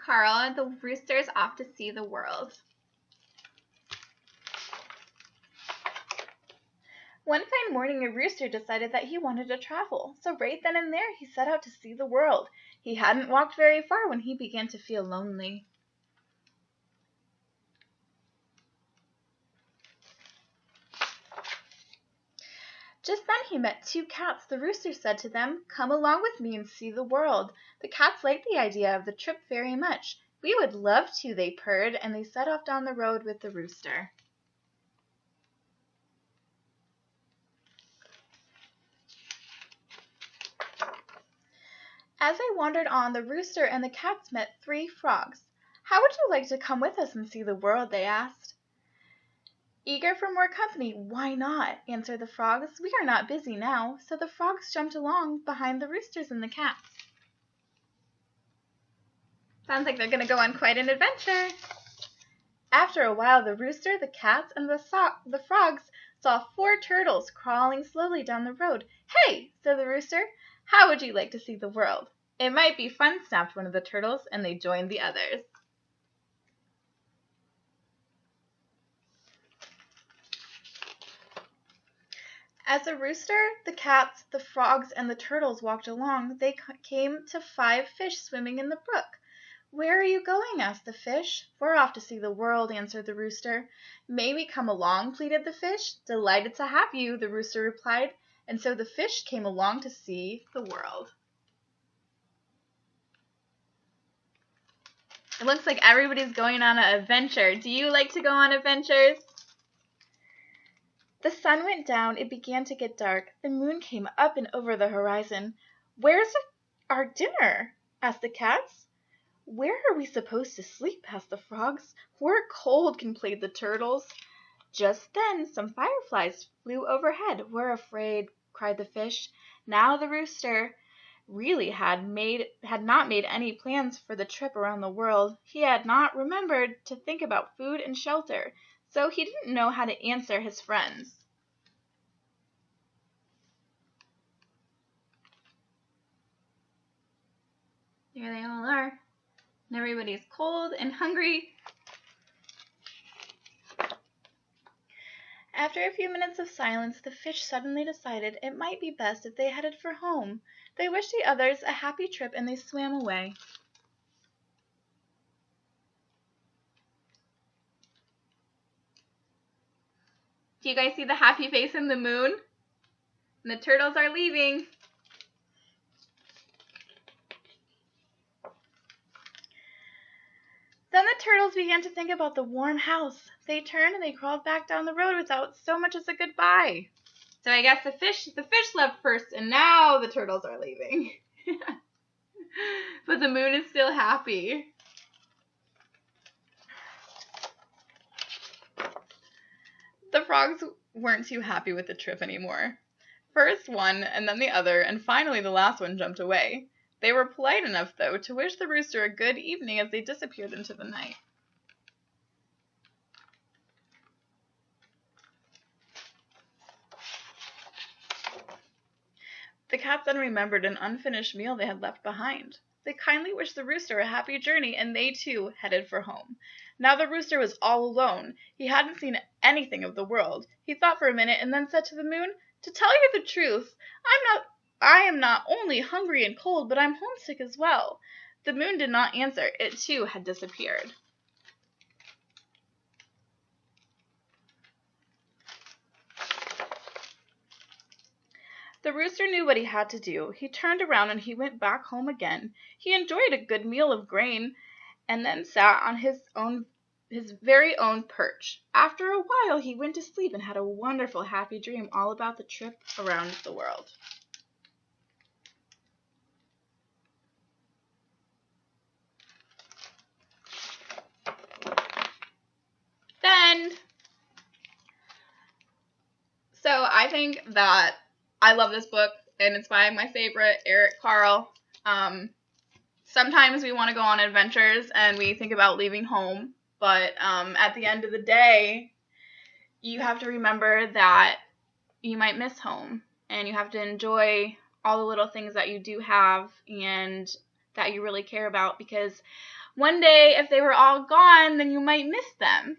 Carle and the Roosters off to see the world. One fine morning, a rooster decided that he wanted to travel, so right then and there he set out to see the world. He hadn't walked very far when he began to feel lonely. Just then he met two cats. The rooster said to them, "Come along with me and see the world." The cats liked the idea of the trip very much. "We would love to," they purred, and they set off down the road with the rooster. As they wandered on, the rooster and the cats met three frogs. "How would you like to come with us and see the world?" they asked. Eager for more company, "Why not?" answered the frogs. "We are not busy now." So the frogs jumped along behind the roosters and the cats. Sounds like they're going to go on quite an adventure. After a while, the rooster, the cats, and the frogs saw 4 turtles crawling slowly down the road. "Hey," said the rooster, "how would you like to see the world?" "It might be fun," snapped one of the turtles, and they joined the others. As the rooster, the cats, the frogs, and the turtles walked along, they came to 5 fish swimming in the brook. "Where are you going?" asked the fish. "We're off to see the world," answered the rooster. "May we come along?" pleaded the fish. "Delighted to have you," the rooster replied, and so the fish came along to see the world. It looks like everybody's going on an adventure. Do you like to go on adventures? The sun went down. It began to get dark. The moon came up and over the horizon. "Where's our dinner?" asked the cats. "Where are we supposed to sleep?" asked the frogs. "We're cold," complained the turtles. Just then some fireflies flew overhead. "We're afraid," cried the fish. Now the rooster really had not made any plans for the trip around the world. He had not remembered to think about food and shelter, so he didn't know how to answer his friends. There they all are. And everybody's cold and hungry. After a few minutes of silence, the fish suddenly decided it might be best if they headed for home. They wished the others a happy trip and they swam away. Do you guys see the happy face in the moon? And the turtles are leaving. Then the turtles began to think about the warm house. They turned and they crawled back down the road without so much as a goodbye. So I guess the fish left first, and now the turtles are leaving. But the moon is still happy. The frogs weren't too happy with the trip anymore. First one, and then the other, and finally the last one jumped away. They were polite enough, though, to wish the rooster a good evening as they disappeared into the night. The cats then remembered an unfinished meal they had left behind. They kindly wished the rooster a happy journey, and they, too, headed for home. Now the rooster was all alone. He hadn't seen anything of the world. He thought for a minute and then said to the moon, "To tell you the truth, I am not only hungry and cold, but I'm homesick as well." The moon did not answer. It, too, had disappeared. The rooster knew what he had to do. He turned around and he went back home again. He enjoyed a good meal of grain and then sat on his very own perch. After a while, he went to sleep and had a wonderful, happy dream all about the trip around the world. So I think that I love this book, and it's by my favorite, Carle. Sometimes we want to go on adventures, and we think about leaving home, but at the end of the day, you have to remember that you might miss home, and you have to enjoy all the little things that you do have and that you really care about, because One day, if they were all gone, then you might miss them.